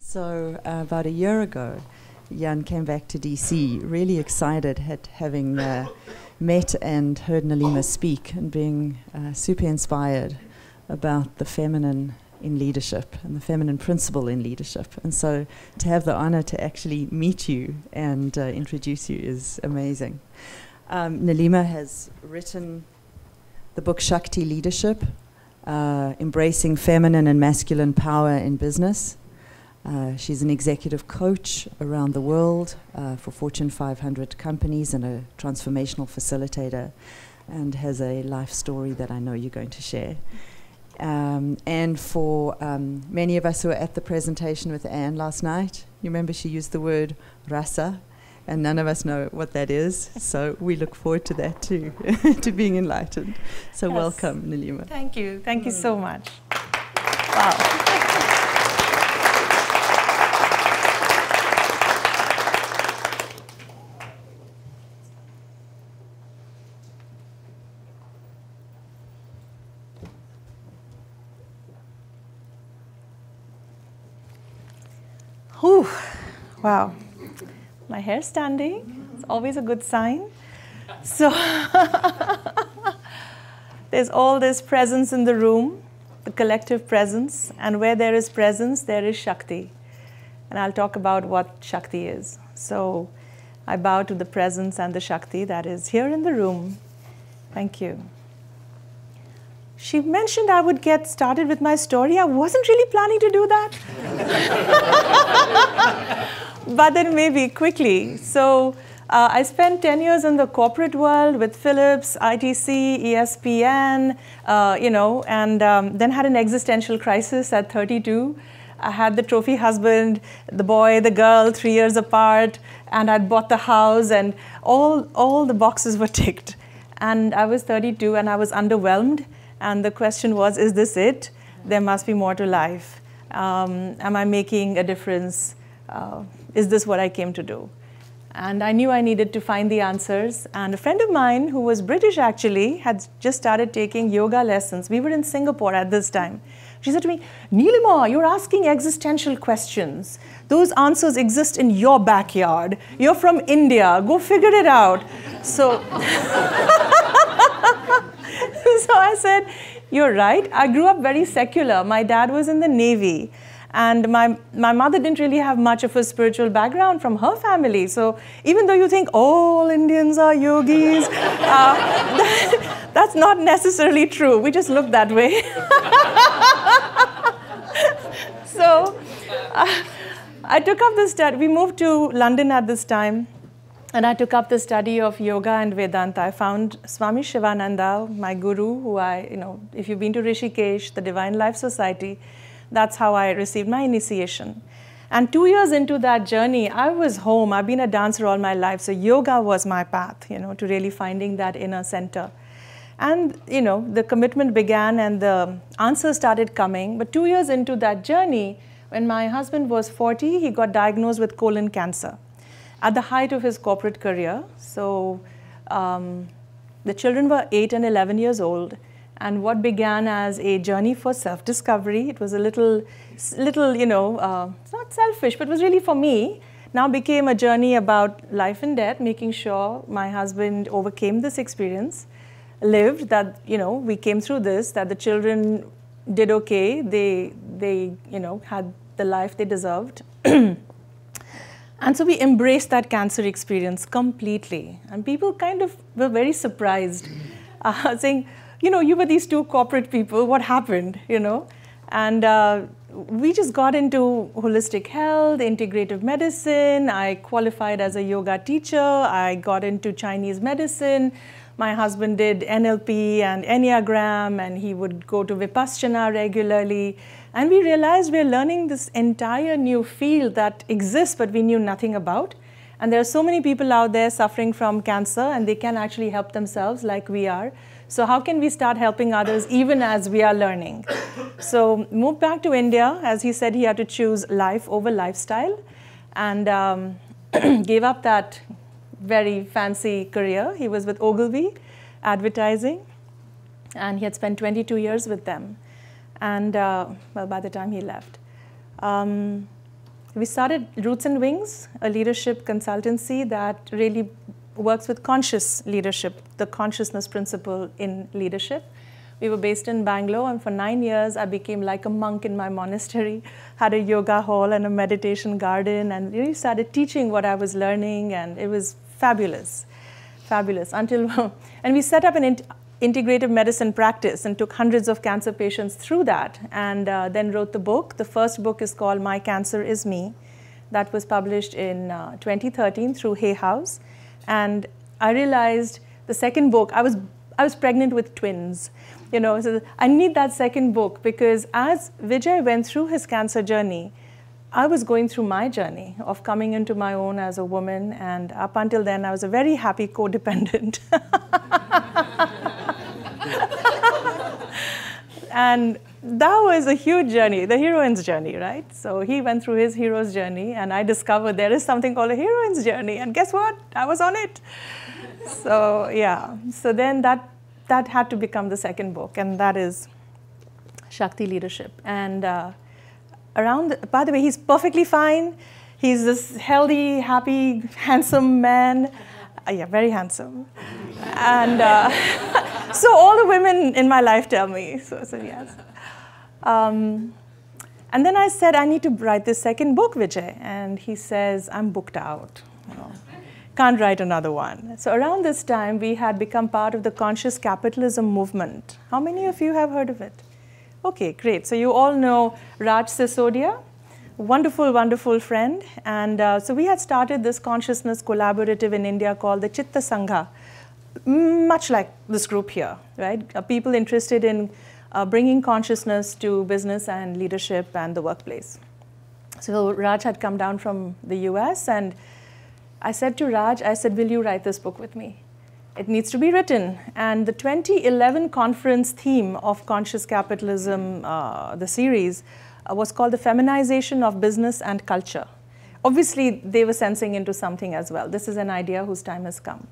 So about a year ago, Jan came back to DC, really excited at having met and heard Nilima speak and being super inspired about the feminine in leadership and the feminine principle in leadership. And so to have the honor to actually meet you and introduce you is amazing. Nilima has written the book Shakti Leadership, Embracing Feminine and Masculine Power in Business. She's an executive coach around the world for Fortune 500 companies and a transformational facilitator, and has a life story that I know you're going to share. And for many of us who were at the presentation with Anne last night, you remember she used the word rasa, and none of us know what that is, so we look forward to that too, to being enlightened. So yes. Welcome, Nilima. Thank you. Thank you so much. Wow. Whew. Wow. My hair's standing. It's always a good sign. So there's all this presence in the room, the collective presence, and where there is presence, there is Shakti. And I'll talk about what Shakti is. So I bow to the presence and the Shakti that is here in the room. Thank you. She mentioned I would get started with my story. I wasn't really planning to do that. But then maybe quickly. So I spent 10 years in the corporate world with Philips, ITC, ESPN, and then had an existential crisis at 32. I had the trophy husband, the boy, the girl, 3 years apart, and I'd bought the house, and all the boxes were ticked. And I was 32, and I was underwhelmed. And the question was, is this it? There must be more to life. Am I making a difference? Is this what I came to do? And I knew I needed to find the answers. And a friend of mine, who was British actually, had just started taking yoga lessons. We were in Singapore at this time. She said to me, Nilima, you're asking existential questions. Those answers exist in your backyard. You're from India. Go figure it out. So so I said, you're right. I grew up very secular. My dad was in the Navy. And my mother didn't really have much of a spiritual background from her family. So even though you think all Indians are yogis, that's not necessarily true. We just look that way. So I took up the study. We moved to London at this time. And I took up the study of yoga and Vedanta. I found Swami Shivananda, my guru, who if you've been to Rishikesh, the Divine Life Society, that's how I received my initiation. And 2 years into that journey, I was home. I've been a dancer all my life, so yoga was my path, to really finding that inner center. And, the commitment began and the answers started coming. But 2 years into that journey, when my husband was 40, he got diagnosed with colon cancer at the height of his corporate career. So the children were 8 and 11 years old. And what began as a journey for self-discovery, it was a little, it's not selfish, but it was really for me, now became a journey about life and death, making sure my husband overcame this experience, lived, that, we came through this, that the children did okay, they had the life they deserved. And so we embraced that cancer experience completely. And people kind of were very surprised, saying, you were these two corporate people, what happened, And we just got into holistic health, integrative medicine. I qualified as a yoga teacher. I got into Chinese medicine. My husband did NLP and Enneagram, and he would go to Vipassana regularly. And we realized we're learning this entire new field that exists, but we knew nothing about. And there are so many people out there suffering from cancer, and they can actually help themselves like we are. So how can we start helping others even as we are learning? So moved back to India. As he said, he had to choose life over lifestyle, and gave up that very fancy career. He was with Ogilvy Advertising, and he had spent 22 years with them. And by the time he left. we started Roots and Wings, a leadership consultancy that really works with conscious leadership, the consciousness principle in leadership. We were based in Bangalore, and for 9 years, I became like a monk in my monastery, had a yoga hall and a meditation garden, and really started teaching what I was learning, and it was fabulous, fabulous. And we set up an integrative medicine practice and took hundreds of cancer patients through that, and then wrote the book. The first book is called My Cancer Is Me. That was published in 2013 through Hay House. And I realized the second book, I was pregnant with twins. So I need that second book, because as Vijay went through his cancer journey, I was going through my journey of coming into my own as a woman, and up until then, I was a very happy codependent. And that was a huge journey, the heroine's journey, right? So he went through his hero's journey, and I discovered there is something called a heroine's journey, and guess what? I was on it. So yeah, so then that had to become the second book, and that is Shakti Leadership. And by the way, he's perfectly fine. He's this healthy, happy, handsome man. Yeah, very handsome. And so all the women in my life tell me, so I said yes. And then I said, I need to write this second book, Vijay. And he says, I'm booked out. Can't write another one. So around this time, we had become part of the conscious capitalism movement. How many of you have heard of it? Okay, great. So you all know Raj Sisodia, wonderful, wonderful friend. And so we had started this consciousness collaborative in India called the Chitta Sangha, much like this group here, right? People interested in bringing consciousness to business and leadership and the workplace. So Raj had come down from the US, and I said to Raj, I said, will you write this book with me? It needs to be written. And the 2011 conference theme of Conscious Capitalism, the series, was called The Feminization of Business and Culture. Obviously, they were sensing into something as well. This is an idea whose time has come.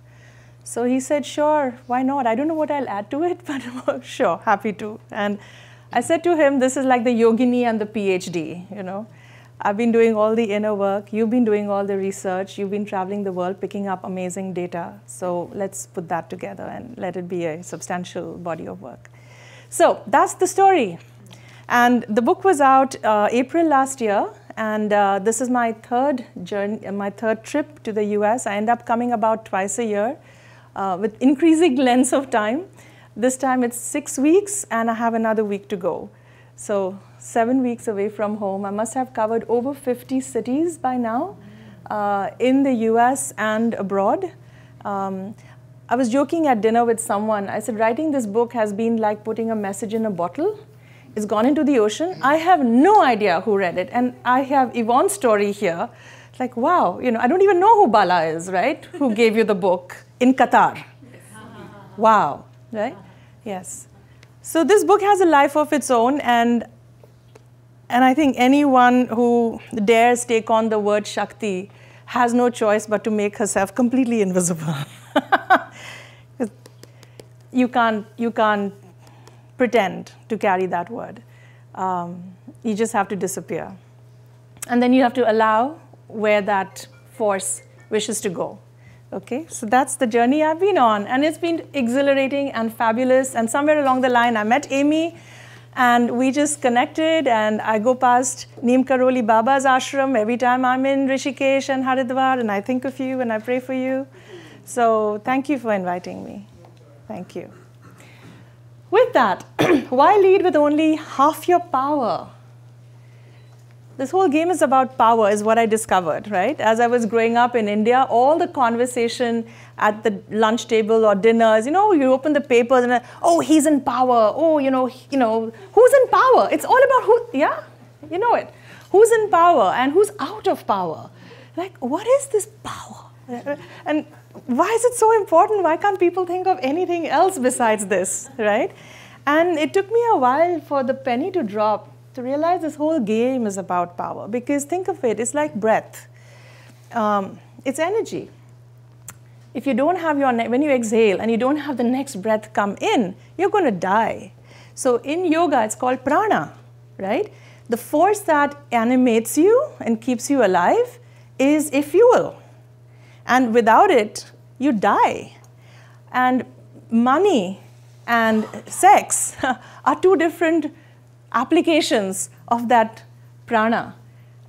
So he said, sure, why not? I don't know what I'll add to it, but sure, happy to. And I said to him, this is like the yogini and the PhD, I've been doing all the inner work. You've been doing all the research. You've been traveling the world, picking up amazing data. So let's put that together and let it be a substantial body of work. So that's the story. And the book was out April last year. And this is my third journey, my third trip to the US. I end up coming about twice a year with increasing lengths of time. This time it's 6 weeks, and I have another week to go. So 7 weeks away from home. I must have covered over 50 cities by now in the US and abroad. I was joking at dinner with someone. I said, writing this book has been like putting a message in a bottle. It's gone into the ocean. I have no idea who read it. And I have Yvonne's story here. It's like, wow, I don't even know who Bala is, right? Who gave you the book in Qatar. Wow, right? Yes. So this book has a life of its own, and I think anyone who dares take on the word Shakti has no choice but to make herself completely invisible. You can't pretend to carry that word. You just have to disappear. And then you have to allow where that force wishes to go. Okay, so that's the journey I've been on, and it's been exhilarating and fabulous. And somewhere along the line, I met Amy, and we just connected. And I go past Neem Karoli Baba's ashram every time I'm in Rishikesh and Haridwar, and I think of you and I pray for you. So thank you for inviting me. Thank you. With that, why lead with only half your power? This whole game is about power, is what I discovered, right? As I was growing up in India, all the conversation at the lunch table or dinners, you open the papers and, oh, he's in power. Oh, who's in power? It's all about who, yeah, you know it. Who's in power and who's out of power? Like, what is this power? And why is it so important? Why can't people think of anything else besides this, right? And it took me a while for the penny to drop, to realize this whole game is about power. Because think of it, it's like breath. It's energy. If you don't have when you exhale and you don't have the next breath come in, you're going to die. So in yoga, it's called prana, right? the force that animates you and keeps you alive is a fuel. And without it, you die. And money and sex are two different applications of that prana.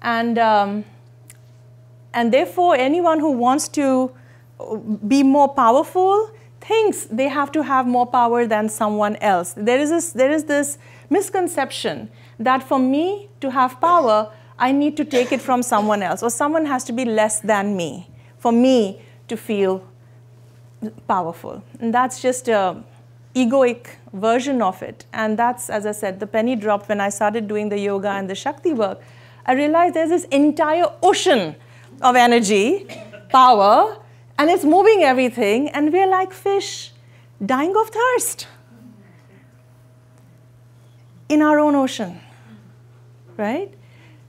And therefore, anyone who wants to be more powerful thinks they have to have more power than someone else. There is this misconception that for me to have power, I need to take it from someone else, or someone has to be less than me for me to feel powerful. And that's just an egoic version of it. And that's, as I said, the penny dropped when I started doing the yoga and the Shakti work. I realized there's this entire ocean of energy, power, and it's moving everything, and we're like fish dying of thirst in our own ocean, right?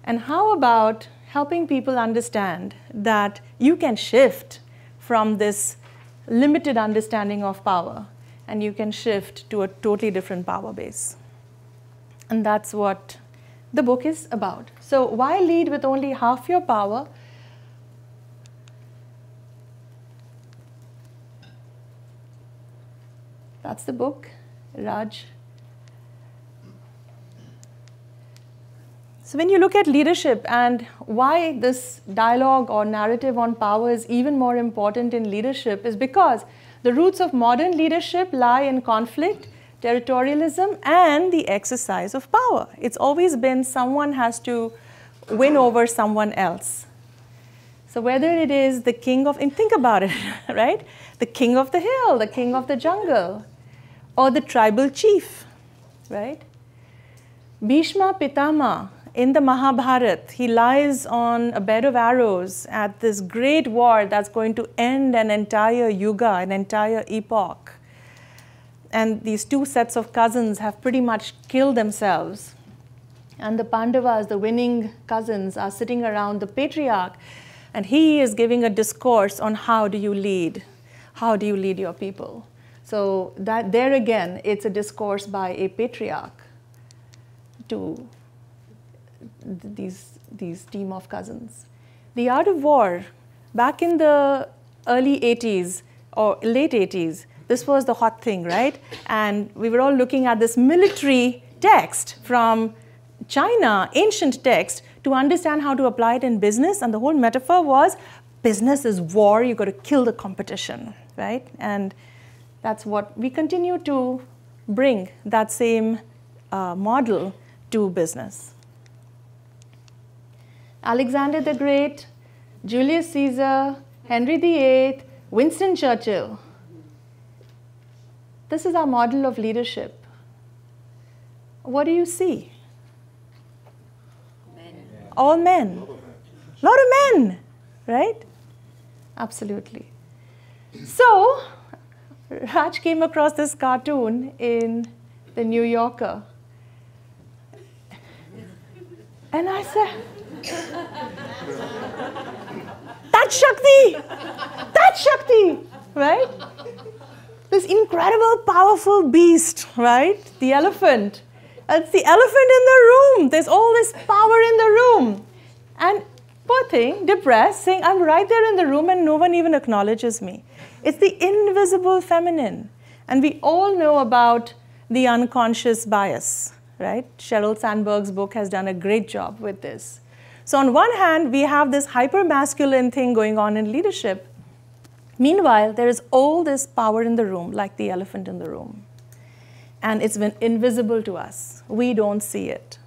And how about helping people understand that you can shift from this limited understanding of power, and you can shift to a totally different power base. And that's what the book is about. So why lead with only half your power? That's the book, Raj. So when you look at leadership and why this dialogue or narrative on power is even more important in leadership is because the roots of modern leadership lie in conflict, territorialism, and the exercise of power. It's always been someone has to win over someone else. So whether it is the king of, and think about it, right? The king of the hill, the king of the jungle, or the tribal chief, right? Bhishma Pitama, in the Mahabharata, he lies on a bed of arrows at this great war that's going to end an entire yuga, an entire epoch. And these two sets of cousins have pretty much killed themselves. And the Pandavas, the winning cousins, are sitting around the patriarch, and he is giving a discourse on how do you lead? How do you lead your people? So that there again, it's a discourse by a patriarch to these team of cousins. The art of war, back in the early 80s or late 80s, this was the hot thing, right? And we were all looking at this military text from China, ancient text, to understand how to apply it in business. And the whole metaphor was business is war, you've got to kill the competition, right? And that's what we continue to bring, that same model to business. Alexander the Great, Julius Caesar, Henry VIII, Winston Churchill. This is our model of leadership. What do you see? Men. All men. A lot of men, right? Absolutely. So, Raj came across this cartoon in the New Yorker. And I said, that's Shakti! That's Shakti! Right? This incredible, powerful beast, right? The elephant. It's the elephant in the room. There's all this power in the room. And poor thing, depressed, saying, I'm right there in the room and no one even acknowledges me. It's the invisible feminine. And we all know about the unconscious bias, right? Sheryl Sandberg's book has done a great job with this. So on one hand, we have this hyper-masculine thing going on in leadership. Meanwhile, there is all this power in the room, like the elephant in the room. And it's been invisible to us. We don't see it.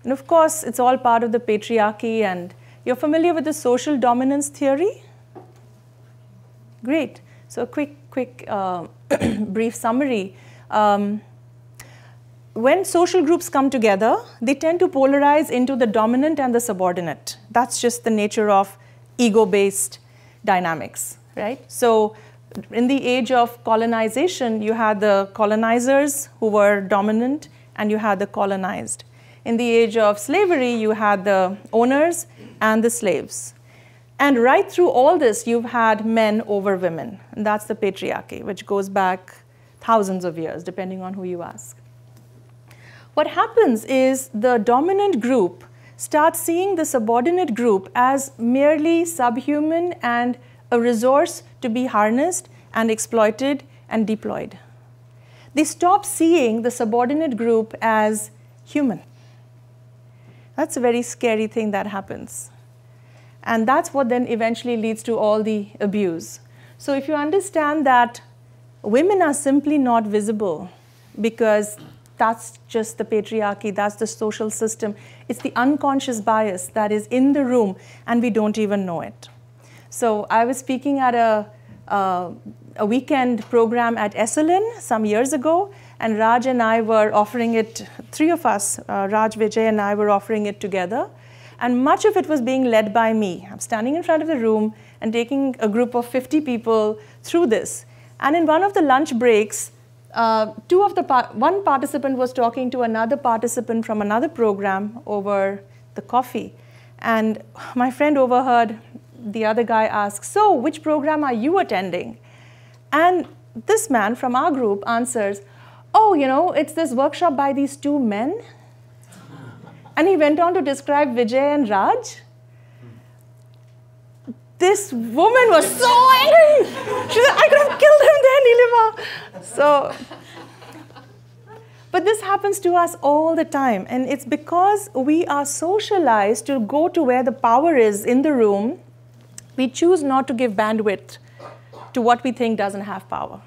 And of course, it's all part of the patriarchy. And you're familiar with the social dominance theory? Great. So a quick brief summary. When social groups come together, they tend to polarize into the dominant and the subordinate. That's just the nature of ego-based dynamics, right? So in the age of colonization, you had the colonizers who were dominant, and you had the colonized. In the age of slavery, you had the owners and the slaves. And right through all this, you've had men over women. And that's the patriarchy, which goes back thousands of years, depending on who you ask. what happens is the dominant group starts seeing the subordinate group as merely subhuman and a resource to be harnessed and exploited and deployed. They stop seeing the subordinate group as human. That's a very scary thing that happens. And that's what then eventually leads to all the abuse. So if you understand that women are simply not visible because that's just the patriarchy, that's the social system. It's the unconscious bias that is in the room and we don't even know it. So I was speaking at a weekend program at Esalen some years ago, and Raj and I were offering it, three of us, Raj, Vijay and I were offering it together. And much of it was being led by me. I'm standing in front of the room and taking a group of 50 people through this. And in one of the lunch breaks, one participant was talking to another participant from another program over the coffee. And my friend overheard the other guy ask, "So, which program are you attending?" And this man from our group answers, "Oh, you know, it's this workshop by these two men." And he went on to describe Vijay and Raj. This woman was so angry. She said, "I could have killed him there, Nilima." So, but this happens to us all the time. And it's because we are socialized to go to where the power is in the room, we choose not to give bandwidth to what we think doesn't have power,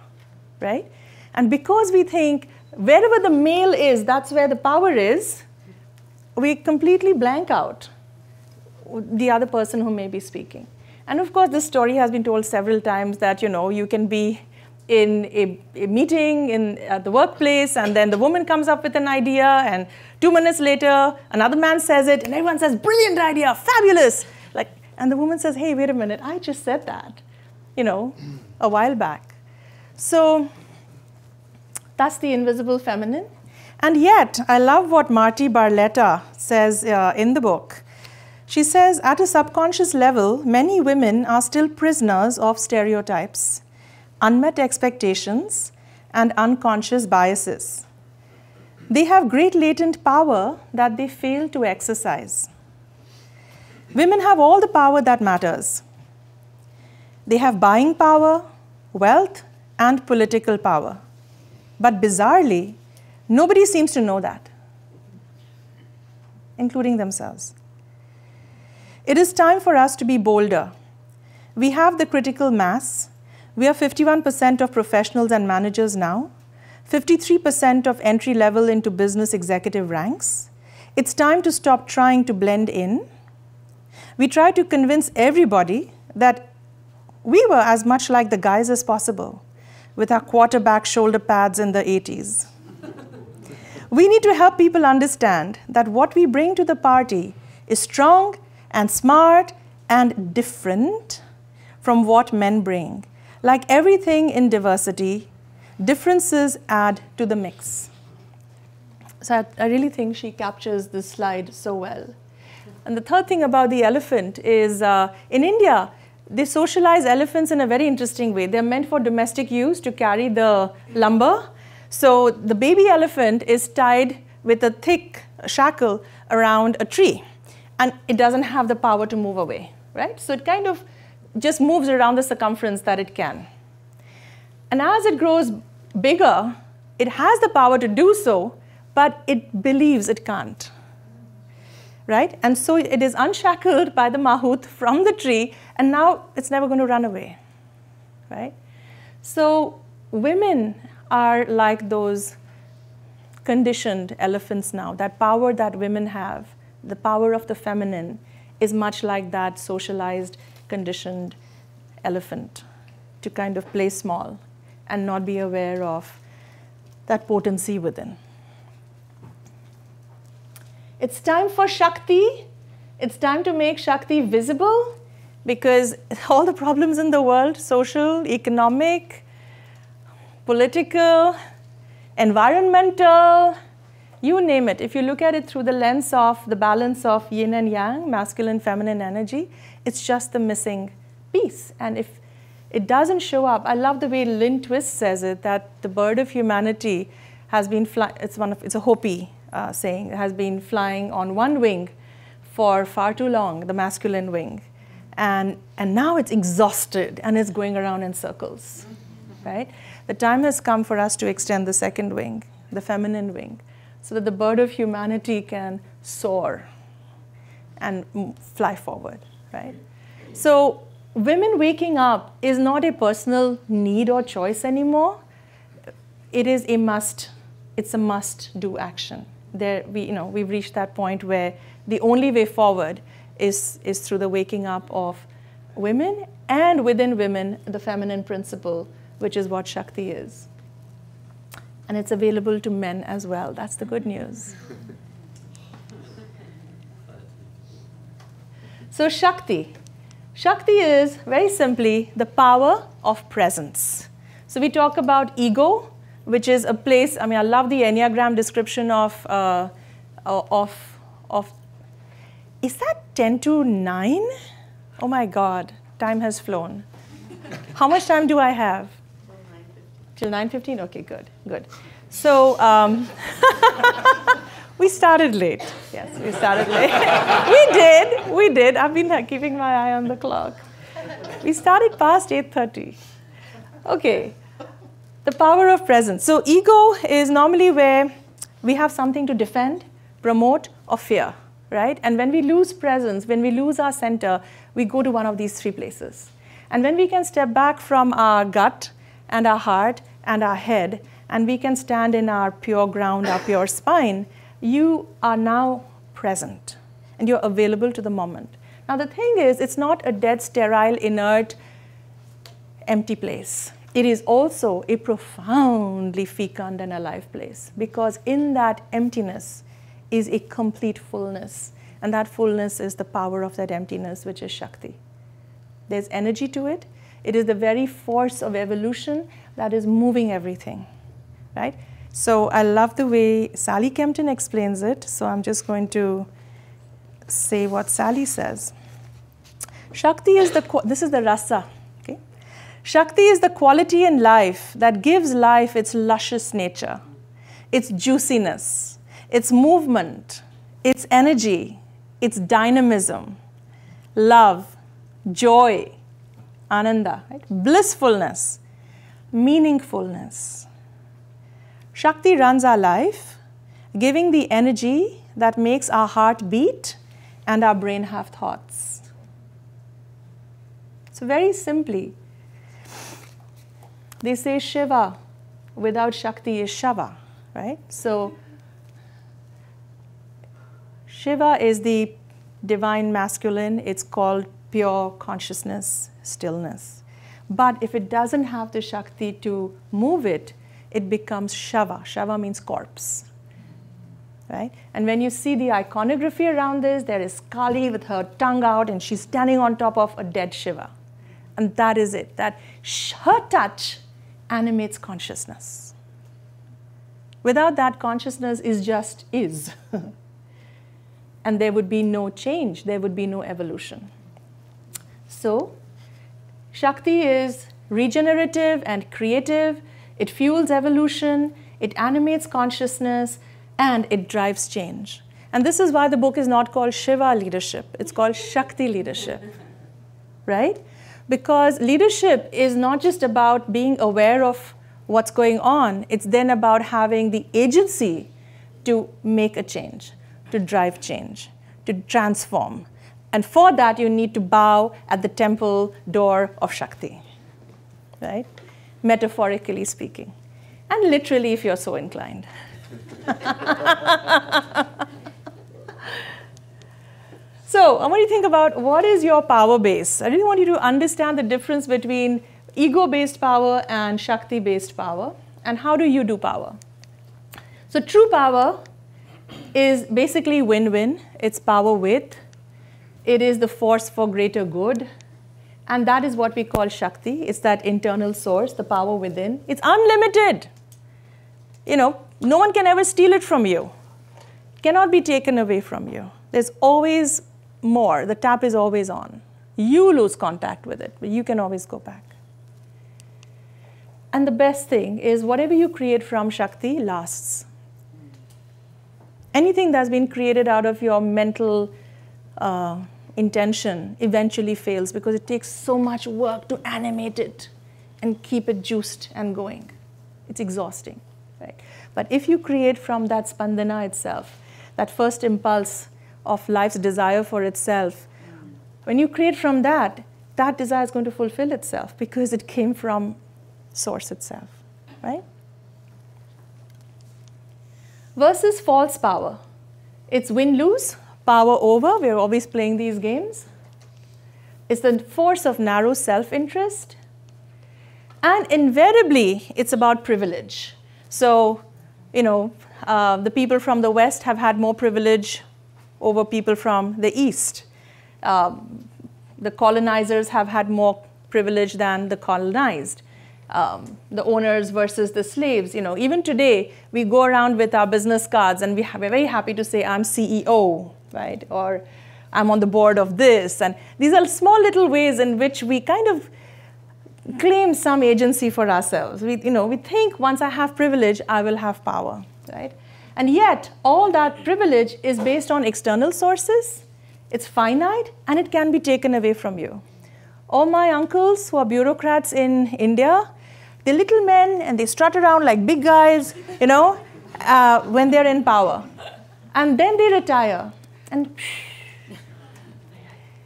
right? And because we think wherever the male is, that's where the power is, we completely blank out the other person who may be speaking. And of course, this story has been told several times that, you know, you can be in a meeting at the workplace, and then the woman comes up with an idea, and 2 minutes later, another man says it, and everyone says, "Brilliant idea, fabulous." And the woman says, "Hey, wait a minute, I just said that, you know, a while back." So that's the invisible feminine. And yet, I love what Marty Barletta says in the book. She says, at a subconscious level, many women are still prisoners of stereotypes, unmet expectations, and unconscious biases. They have great latent power that they fail to exercise. Women have all the power that matters. They have buying power, wealth, and political power. But bizarrely, nobody seems to know that, including themselves. It is time for us to be bolder. We have the critical mass. We are 51% of professionals and managers now, 53% of entry level into business executive ranks. It's time to stop trying to blend in. We try to convince everybody that we were as much like the guys as possible with our quarterback shoulder pads in the 80s. We need to help people understand that what we bring to the party is strong and smart and different from what men bring. Like everything in diversity, differences add to the mix. So I really think she captures this slide so well. And the third thing about the elephant is in India, they socialize elephants in a very interesting way. They're meant for domestic use to carry the lumber. So the baby elephant is tied with a thick shackle around a tree, and it doesn't have the power to move away, right? So it kind of just moves around the circumference that it can. And as it grows bigger, it has the power to do so, but it believes it can't, right? And so it is unshackled by the mahout from the tree, and now it's never going to run away, right? So women are like those conditioned elephants now. That power that women have, the power of the feminine, is much like that socialized, conditioned elephant to kind of play small and not be aware of that potency within. It's time for Shakti. It's time to make Shakti visible, because all the problems in the world, social, economic, political, environmental, you name it. If you look at it through the lens of the balance of yin and yang, masculine, feminine energy, it's just the missing piece. And if it doesn't show up, I love the way Lynn Twist says it, that the bird of humanity has been it's a Hopi saying, has been flying on one wing for far too long, the masculine wing. And now it's exhausted and it's going around in circles, right? The time has come for us to extend the second wing, the feminine wing, so that the bird of humanity can soar and fly forward, right? So women waking up is not a personal need or choice anymore. It is a must. It's a must-do action. We've reached that point where the only way forward is through the waking up of women, and within women, the feminine principle, which is what Shakti is. And it's available to men as well. That's the good news. So Shakti. Shakti is, very simply, the power of presence. So we talk about ego, which is a place, I love the Enneagram description of is that 10 to 9? Oh my God, time has flown. How much time do I have? Till 9:15? Okay, good. So we started late. Yes, we started late. We did. I've been keeping my eye on the clock. We started past 8:30. Okay, the power of presence. So ego is normally where we have something to defend, promote, or fear, right? And when we lose presence, when we lose our center, we go to one of these three places. And when we can step back from our gut and our heart and our head, and we can stand in our pure ground, our pure spine, you are now present, and you're available to the moment. Now the thing is, it's not a dead, sterile, inert, empty place. It is also a profoundly fecund and alive place, because in that emptiness is a complete fullness, and that fullness is the power of that emptiness, which is Shakti. There's energy to it. It is the very force of evolution that is moving everything, right? So I love the way Sally Kempton explains it, so I'm just going to say what Sally says. Shakti is this is the rasa, okay? Shakti is the quality in life that gives life its luscious nature, its juiciness, its movement, its energy, its dynamism, love, joy, ananda, right? Blissfulness, meaningfulness. Shakti runs our life, giving the energy that makes our heart beat and our brain have thoughts. So very simply, they say Shiva without Shakti is Shava, right? So Shiva is the divine masculine. It's called pure consciousness, stillness. But if it doesn't have the Shakti to move it, it becomes Shava. Shava means corpse, right? And when you see the iconography around this, there is Kali with her tongue out, and she's standing on top of a dead Shiva. And that is it, that her touch animates consciousness. Without that, consciousness is just is. And there would be no change, there would be no evolution. So, Shakti is regenerative and creative. It fuels evolution, it animates consciousness, and it drives change. And this is why the book is not called Shiva leadership, it's called Shakti leadership, right? Because leadership is not just about being aware of what's going on, it's then about having the agency to make a change, to drive change, to transform. And for that, you need to bow at the temple door of Shakti, right? Metaphorically speaking, and literally if you're so inclined. So I want you to think about what is your power base. I really want you to understand the difference between ego-based power and Shakti-based power, and how do you do power. So true power is basically win-win. It's power with. It is the force for greater good. And that is what we call Shakti. It's that internal source, the power within. It's unlimited. No one can ever steal it from you. It cannot be taken away from you. There's always more. The tap is always on. You lose contact with it, but you can always go back. And the best thing is whatever you create from Shakti lasts. Anything that's been created out of your mental intention eventually fails because it takes so much work to animate it and keep it juiced and going. It's exhausting, right? But if you create from that spandana itself, that first impulse of life's desire for itself, when you create from that, that desire is going to fulfill itself because it came from source itself, right? Versus false power. It's win-lose, power over. We're always playing these games. It's the force of narrow self-interest. And invariably, it's about privilege. So, the people from the West have had more privilege over people from the East. The colonizers have had more privilege than the colonized. The owners versus the slaves. Even today, we go around with our business cards and we're very happy to say, I'm CEO, right? Or I'm on the board of this. And these are small little ways in which we kind of claim some agency for ourselves. We think once I have privilege, I will have power, right? And yet, all that privilege is based on external sources. It's finite, and it can be taken away from you. All my uncles who are bureaucrats in India, they're little men, and they strut around like big guys, when they're in power. And then they retire, and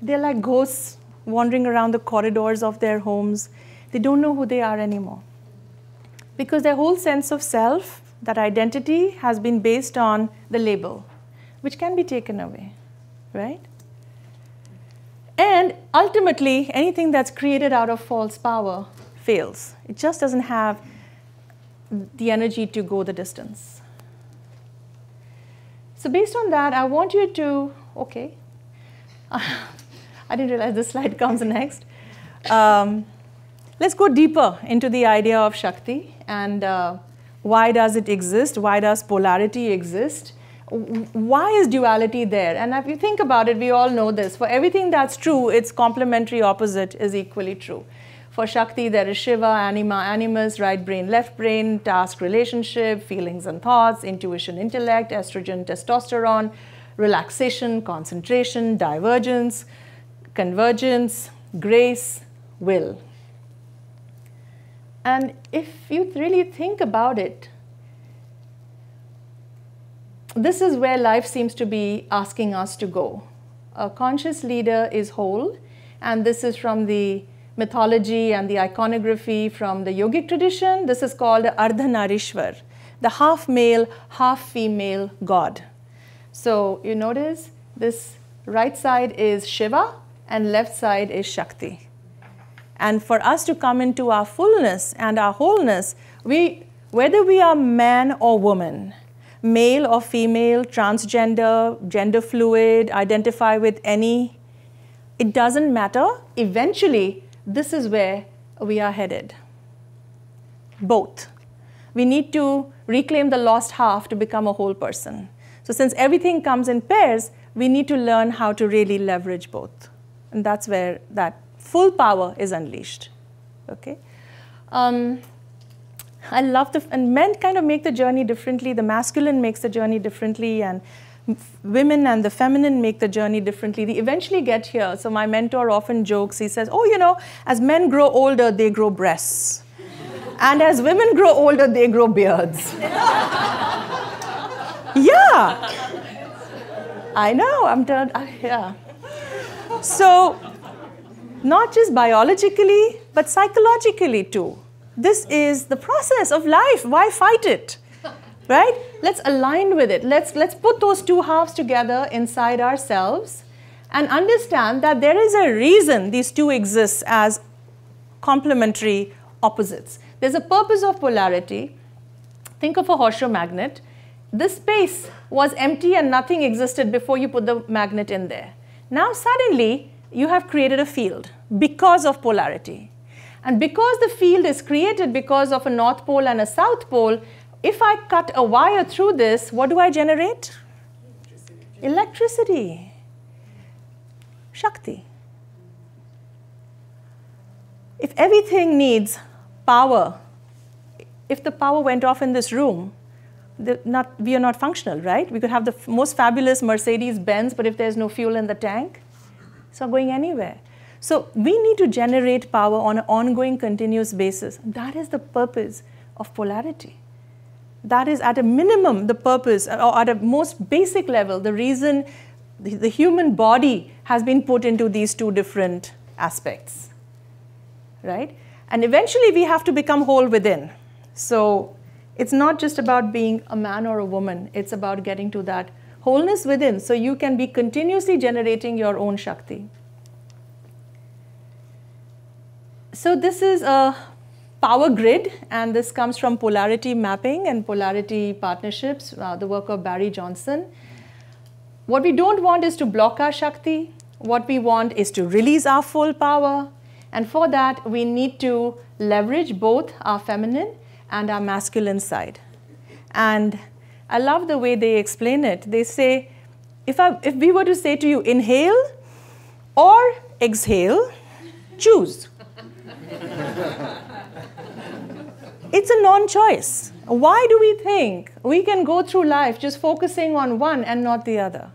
they're like ghosts wandering around the corridors of their homes. They don't know who they are anymore. Because their whole sense of self, that identity, has been based on the label, which can be taken away, right? And ultimately, anything that's created out of false power fails. It just doesn't have the energy to go the distance. So based on that, I want you to, okay. I didn't realize this slide comes next. Let's go deeper into the idea of Shakti and why does it exist? Why does polarity exist? Why is duality there? And if you think about it, we all know this. For everything that's true, its complementary opposite is equally true. For Shakti, there is Shiva, anima, animus, right brain, left brain, task, relationship, feelings and thoughts, intuition, intellect, estrogen, testosterone, relaxation, concentration, divergence, convergence, grace, will. And if you really think about it, this is where life seems to be asking us to go. A conscious leader is whole, and this is from the mythology and the iconography from the yogic tradition. This is called Ardhanarishwar, the half male, half female god. So you notice this right side is Shiva and left side is Shakti. And for us to come into our fullness and our wholeness, whether we are man or woman, male or female, transgender, gender fluid, identify with any, it doesn't matter. Eventually, this is where we are headed. Both. We need to reclaim the lost half to become a whole person. So since everything comes in pairs, we need to learn how to really leverage both. And that's where that full power is unleashed. Okay? I love and men kind of make the journey differently. The masculine makes the journey differently, and women and the feminine make the journey differently. They eventually get here. So my mentor often jokes, he says, oh, as men grow older, they grow breasts. And as women grow older, they grow beards. Yeah. I know, yeah. So not just biologically, but psychologically too. This is the process of life. Why fight it? Right? Let's align with it. Let's put those two halves together inside ourselves and understand that there is a reason these two exist as complementary opposites. There's a purpose of polarity. Think of a horseshoe magnet. This space was empty and nothing existed before you put the magnet in there. Now suddenly you have created a field because of polarity. And because the field is created because of a north pole and a south pole, if I cut a wire through this, what do I generate? Electricity. Shakti. If everything needs power if the power went off in this room, we are not functional, right? We could have the most fabulous Mercedes-Benz, but if there's no fuel in the tank, it's not going anywhere. So we need to generate power on an ongoing, continuous basis. That is the purpose of polarity. That is at a minimum the purpose, or at a most basic level, the reason the human body has been put into these two different aspects, right? And eventually we have to become whole within. So it's not just about being a man or a woman, it's about getting to that wholeness within so you can be continuously generating your own Shakti. So this is a power grid, and this comes from polarity mapping and polarity partnerships, the work of Barry Johnson. What we don't want is to block our Shakti. What we want is to release our full power. And for that, we need to leverage both our feminine and our masculine side. And I love the way they explain it. They say, if we were to say to you, inhale or exhale, choose. It's a non-choice. Why do we think we can go through life just focusing on one and not the other?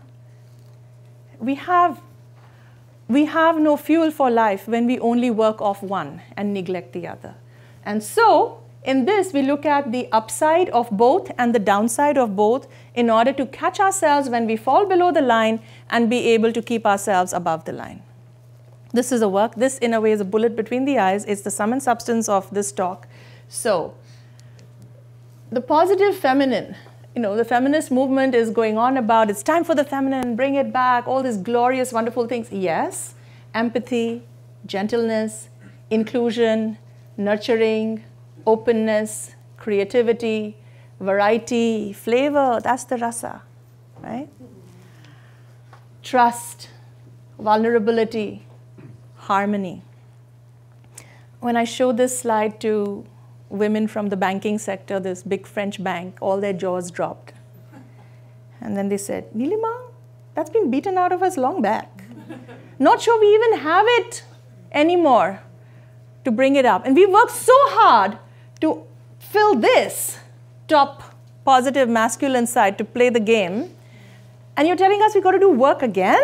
We have no fuel for life when we only work off one and neglect the other. And so, in this, we look at the upside of both and the downside of both in order to catch ourselves when we fall below the line and be able to keep ourselves above the line. This is a work. This, in a way, is a bullet between the eyes. It's the sum and substance of this talk. So, the positive feminine, the feminist movement is going on about it's time for the feminine, bring it back, all these glorious, wonderful things. Yes, empathy, gentleness, inclusion, nurturing, openness, creativity, variety, flavor, that's the rasa, right? Trust, vulnerability, harmony. When I show this slide to women from the banking sector, this big French bank, all their jaws dropped. And then they said, Nilima, that's been beaten out of us long back. Not sure we even have it anymore to bring it up. And we worked so hard to fill this top positive masculine side to play the game. And you're telling us we got to do work again?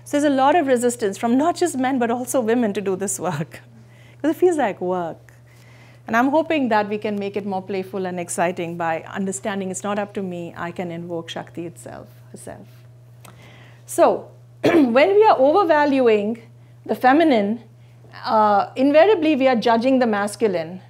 So there's a lot of resistance from not just men, but also women to do this work. Because it feels like work. And I'm hoping that we can make it more playful and exciting by understanding it's not up to me, I can invoke Shakti herself. So, when we are overvaluing the feminine, invariably we are judging the masculine.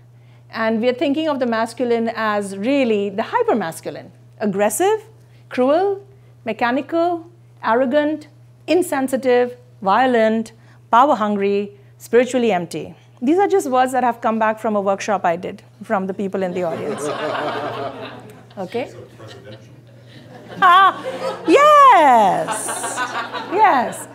And we are thinking of the masculine as really the hypermasculine. Aggressive, cruel, mechanical, arrogant, insensitive, violent, power-hungry, spiritually empty. These are just words that have come back from a workshop I did from the people in the audience. Okay? Yes.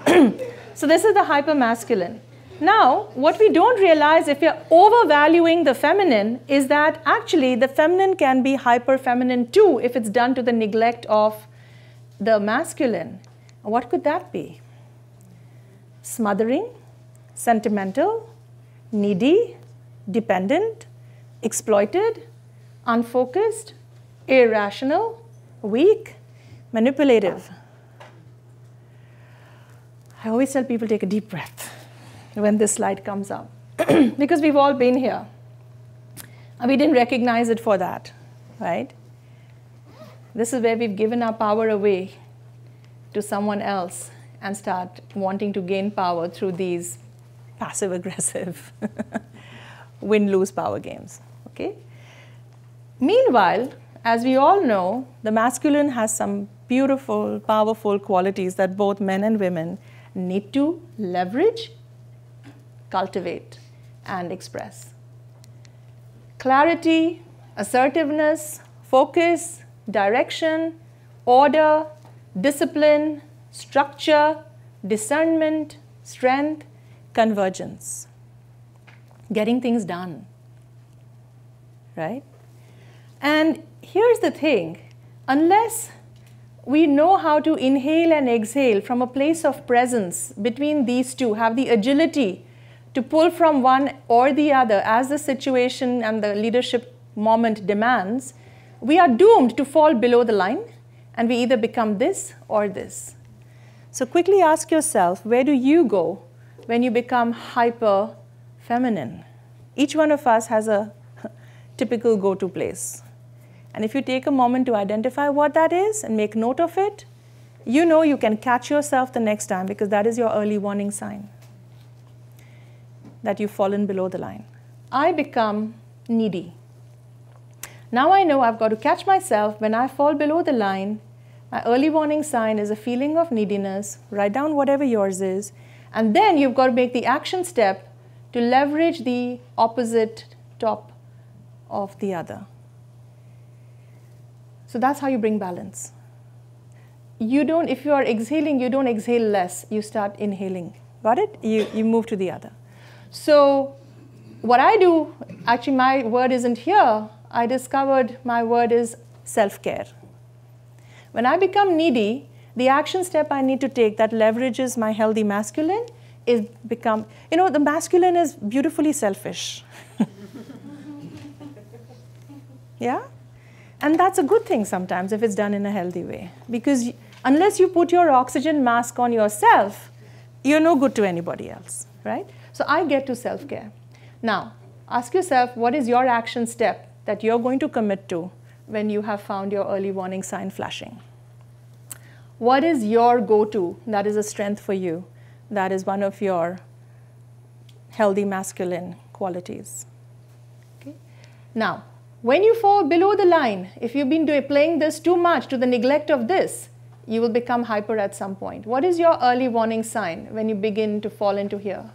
So this is the hypermasculine. Now, what we don't realize if you're overvaluing the feminine is that actually the feminine can be hyper-feminine too if it's done to the neglect of the masculine. What could that be? Smothering, sentimental, needy, dependent, exploited, unfocused, irrational, weak, manipulative. I always tell people take a deep breath when this slide comes up because we've all been here. And we didn't recognize it for that, right? This is where we've given our power away to someone else and start wanting to gain power through these passive-aggressive win-lose power games, okay? Meanwhile, as we all know, the masculine has some beautiful, powerful qualities that both men and women need to leverage, cultivate, and express. Clarity, assertiveness, focus, direction, order, discipline, structure, discernment, strength, convergence, getting things done, right? And here's the thing, unless we know how to inhale and exhale from a place of presence between these two, have the agility to pull from one or the other as the situation and the leadership moment demands, we are doomed to fall below the line, and we either become this or this. So quickly ask yourself, where do you go when you become hyper feminine? Each one of us has a typical go-to place. And if you take a moment to identify what that is and make note of it, you know you can catch yourself the next time, because that is your early warning sign that you've fallen below the line. I become needy. Now I know I've got to catch myself when I fall below the line. My early warning sign is a feeling of neediness. Write down whatever yours is. And then you've got to make the action step to leverage the opposite top of the other. So that's how you bring balance. If you are exhaling, you don't exhale less. You start inhaling. Got it? You move to the other. So what I do, actually my word isn't here. I discovered my word is self-care. When I become needy, the action step I need to take that leverages my healthy masculine is become, the masculine is beautifully selfish. Yeah? And that's a good thing sometimes if it's done in a healthy way. Because unless you put your oxygen mask on yourself, you're no good to anybody else, right? So I get to self-care. Now, ask yourself, what is your action step that you're going to commit to when you have found your early warning sign flashing? What is your go-to that is a strength for you? That is one of your healthy masculine qualities. Okay? Now, when you fall below the line, if you've been playing this too much to the neglect of this, you will become hyper at some point. What is your early warning sign when you begin to fall into here?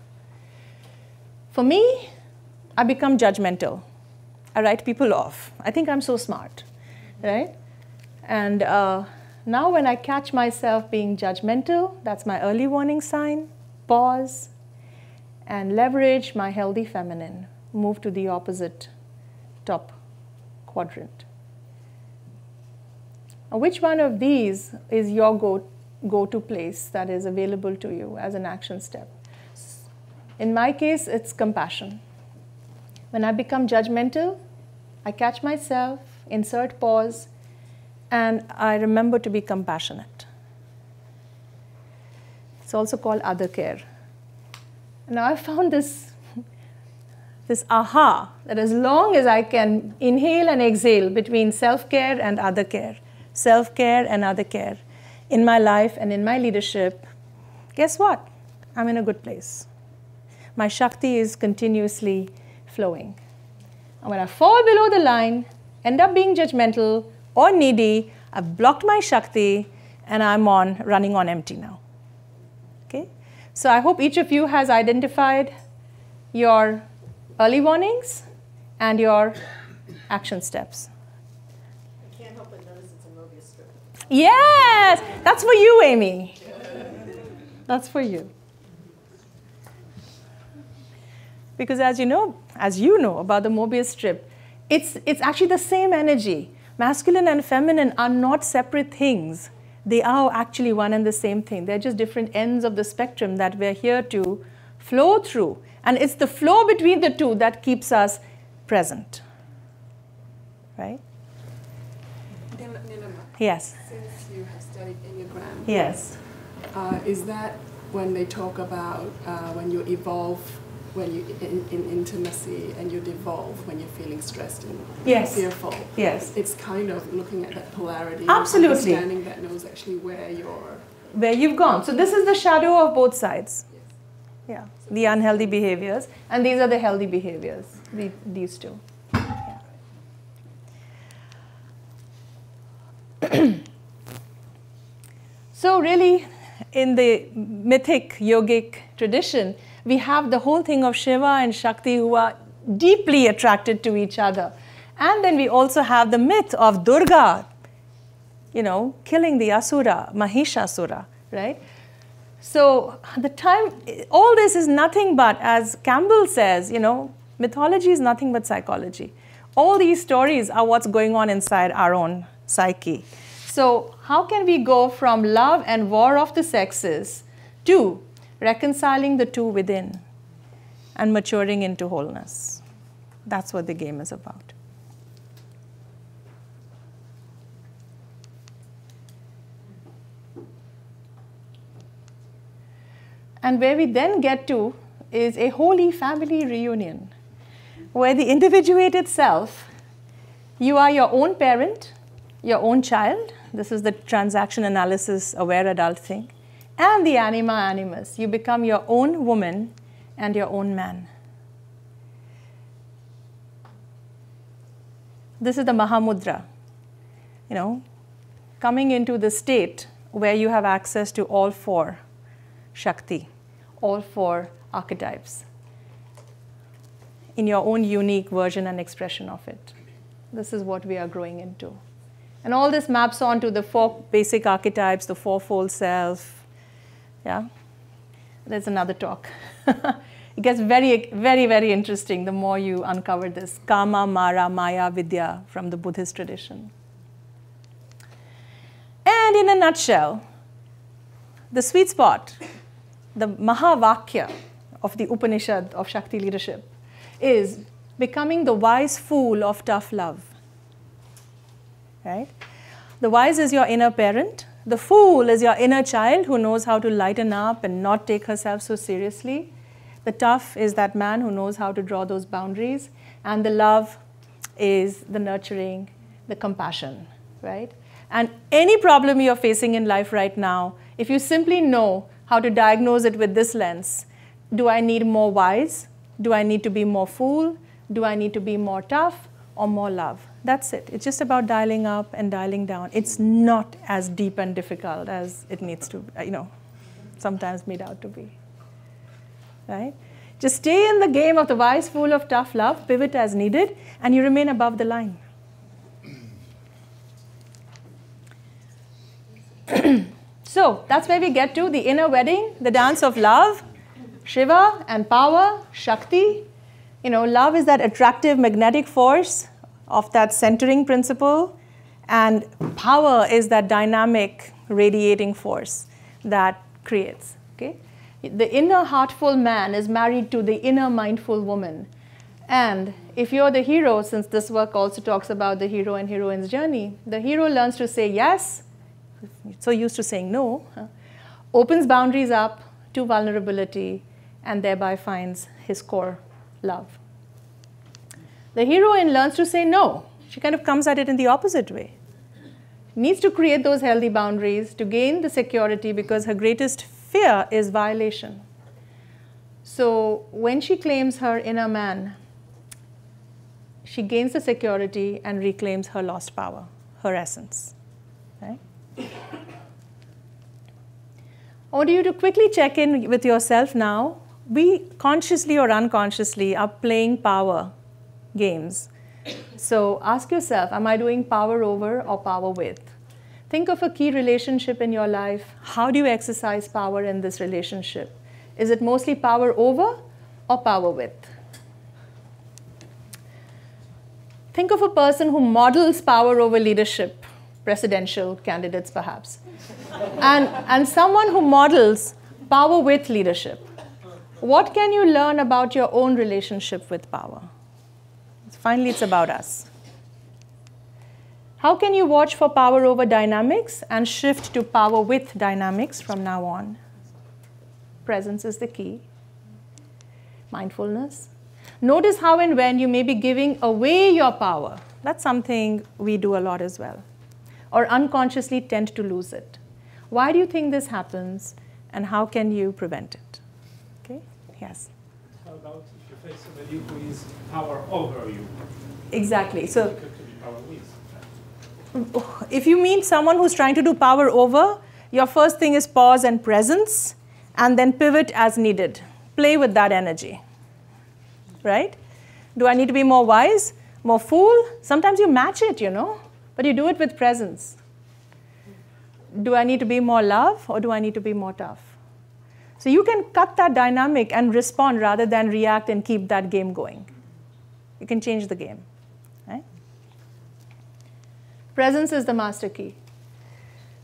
For me, I become judgmental. I write people off. I think I'm so smart, right? And now when I catch myself being judgmental, that's my early warning sign. Pause and leverage my healthy feminine. Move to the opposite top quadrant. Now, which one of these is your go-to place that is available to you as an action step? In my case, it's compassion. When I become judgmental, I catch myself, insert pause, and I remember to be compassionate. It's also called other care. Now I found this aha, that as long as I can inhale and exhale between self-care and other care, self-care and other care in my life and in my leadership, guess what? I'm in a good place. My Shakti is continuously flowing. And when I fall below the line, end up being judgmental or needy, I've blocked my Shakti and I'm running on empty now. Okay? So I hope each of you has identified your early warnings and your action steps. I can't help but notice it's a Mobius strip. Yes! That's for you, Amy. That's for you. Because as you know about the Mobius strip, it's actually the same energy. Masculine and feminine are not separate things. They are actually one and the same thing. They're just different ends of the spectrum that we're here to flow through. And it's the flow between the two that keeps us present. Right? Nilima, Yes. since you have studied Enneagram, Yes. is that when they talk about when you evolve, when you in intimacy, and you devolve when you're feeling stressed and fearful? Yes. It's kind of looking at that polarity. Absolutely. Understanding that knows actually where You've gone. So this is the shadow of both sides. Yes. Yeah. The unhealthy behaviors, and these are the healthy behaviors. These two. Yeah. So really, in the mythic yogic tradition, we have the whole thing of Shiva and Shakti who are deeply attracted to each other. And then we also have the myth of Durga, killing the Asura, Mahishasura, right? So all this is nothing but, as Campbell says, mythology is nothing but psychology. All these stories are what's going on inside our own psyche. So how can we go from love and war of the sexes to reconciling the two within and maturing into wholeness? That's what the game is about. And where we then get to is a holy family reunion, where the individuated self, you are your own parent, your own child. This is the transaction analysis aware adult thing. And the anima animus. You become your own woman and your own man. This is the Mahamudra. You know, coming into the state where you have access to all four Shakti, all four archetypes, in your own unique version and expression of it. This is what we are growing into. And all this maps on to the four basic archetypes, the fourfold self. Yeah, there's another talk. It gets very, very, very interesting the more you uncover this. Kama, Mara, Maya, Vidya from the Buddhist tradition. And in a nutshell, the sweet spot, the Mahavakya of the Upanishad of Shakti leadership is becoming the wise fool of tough love. Right? The wise is your inner parent. The fool is your inner child who knows how to lighten up and not take herself so seriously. The tough is that man who knows how to draw those boundaries. And the love is the nurturing, the compassion, right? And any problem you're facing in life right now, if you simply know how to diagnose it with this lens, do I need more wise? Do I need to be more fool? Do I need to be more tough or more love? That's it. It's just about dialing up and dialing down. It's not as deep and difficult as it needs to, sometimes made out to be. Right? Just stay in the game of the wise fool of tough love, pivot as needed, and you remain above the line. So that's where we get to the inner wedding, the dance of love, Shiva and power, Shakti. Love is that attractive magnetic force of that centering principle, and power is that dynamic radiating force that creates. Okay? The inner heartful man is married to the inner mindful woman. And if you're the hero, since this work also talks about the hero and heroine's journey, the hero learns to say yes, so used to saying no, opens boundaries up to vulnerability, and thereby finds his core love. The heroine learns to say no. She kind of comes at it in the opposite way. Needs to create those healthy boundaries to gain the security, because her greatest fear is violation. So when she claims her inner man, she gains the security and reclaims her lost power, her essence. Right? I want you to quickly check in with yourself now. We consciously or unconsciously are playing power games. So ask yourself, am I doing power over or power with? Think of a key relationship in your life. How do you exercise power in this relationship? Is it mostly power over or power with? Think of a person who models power over leadership, presidential candidates perhaps, and someone who models power with leadership. What can you learn about your own relationship with power? Finally, it's about us. How can you watch for power over dynamics and shift to power with dynamics from now on? Presence is the key. Mindfulness. Notice how and when you may be giving away your power. That's something we do a lot as well. Or unconsciously tend to lose it. Why do you think this happens, and how can you prevent it? Okay? Yes? How about if you face somebody who is power over you? Exactly. So, It could be power with. if you mean someone who's trying to do power over, your first thing is pause and presence, and then pivot as needed. Play with that energy. Right? Do I need to be more wise, more fool? Sometimes you match it, but you do it with presence. Do I need to be more love, or do I need to be more tough? So you can cut that dynamic and respond rather than react and keep that game going. You can change the game. Right? Presence is the master key.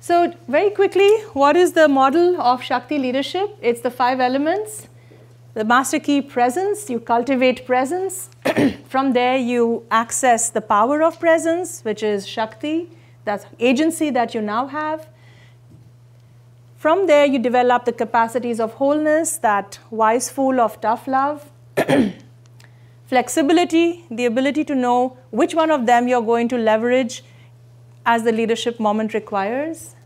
So very quickly, what is the model of Shakti leadership? It's the 5 elements. The master key, presence. You cultivate presence. From there, you access the power of presence, which is Shakti. That's agency that you now have. From there, you develop the capacities of wholeness, that wise fool of tough love. Flexibility, the ability to know which one of them you're going to leverage as the leadership moment requires.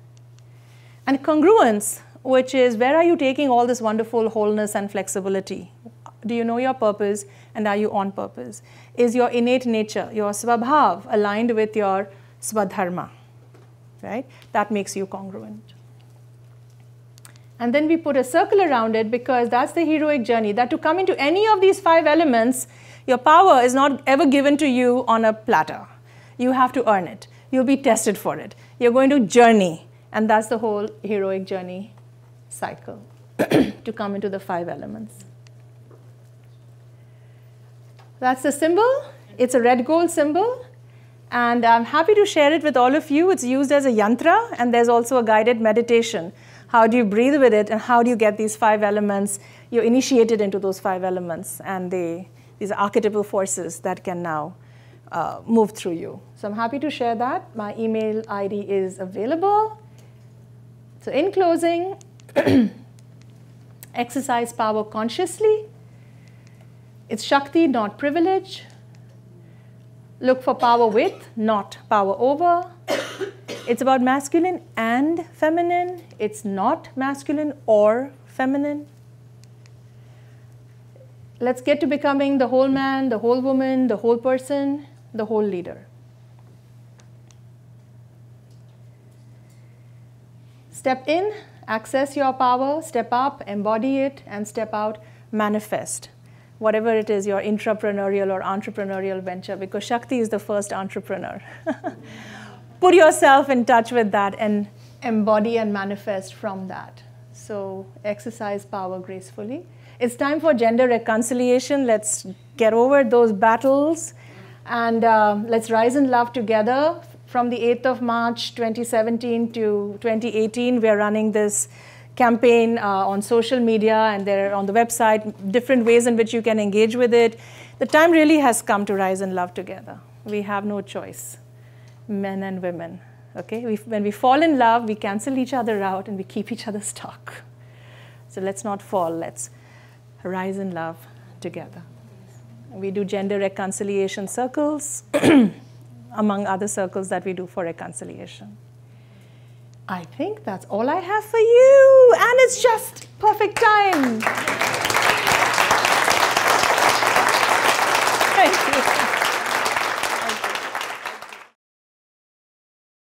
And congruence, which is where are you taking all this wonderful wholeness and flexibility? Do you know your purpose, and are you on purpose? Is your innate nature, your swabhav, aligned with your swadharma? Right? That makes you congruent. And then we put a circle around it, because that's the heroic journey, that to come into any of these 5 elements, your power is not ever given to you on a platter. You have to earn it. You'll be tested for it. You're going to journey. And that's the whole heroic journey cycle, to come into the 5 elements. That's the symbol. It's a red gold symbol. And I'm happy to share it with all of you. It's used as a yantra, and there's also a guided meditation. How do you breathe with it, and how do you get these 5 elements? You're initiated into those 5 elements, and these are archetypal forces that can now move through you. So I'm happy to share that. My email ID is available. So in closing, exercise power consciously. It's Shakti, not privilege. Look for power with, not power over. It's about masculine and feminine. It's not masculine or feminine. Let's get to becoming the whole man, the whole woman, the whole person, the whole leader. Step in, access your power, step up, embody it, and step out, manifest. Whatever it is, your intrapreneurial or entrepreneurial venture, because Shakti is the first entrepreneur. Put yourself in touch with that and embody and manifest from that. So exercise power gracefully. It's time for gender reconciliation. Let's get over those battles, and let's rise in love together. From the 8th of March 2017 to 2018, we're running this campaign on social media, and they're on the website, different ways in which you can engage with it. The time really has come to rise in love together. We have no choice, men and women. Okay? When we fall in love, we cancel each other out and we keep each other stuck. So let's not fall, let's rise in love together. We do gender reconciliation circles, among other circles that we do for reconciliation. I think that's all I have for you, and it's just perfect time.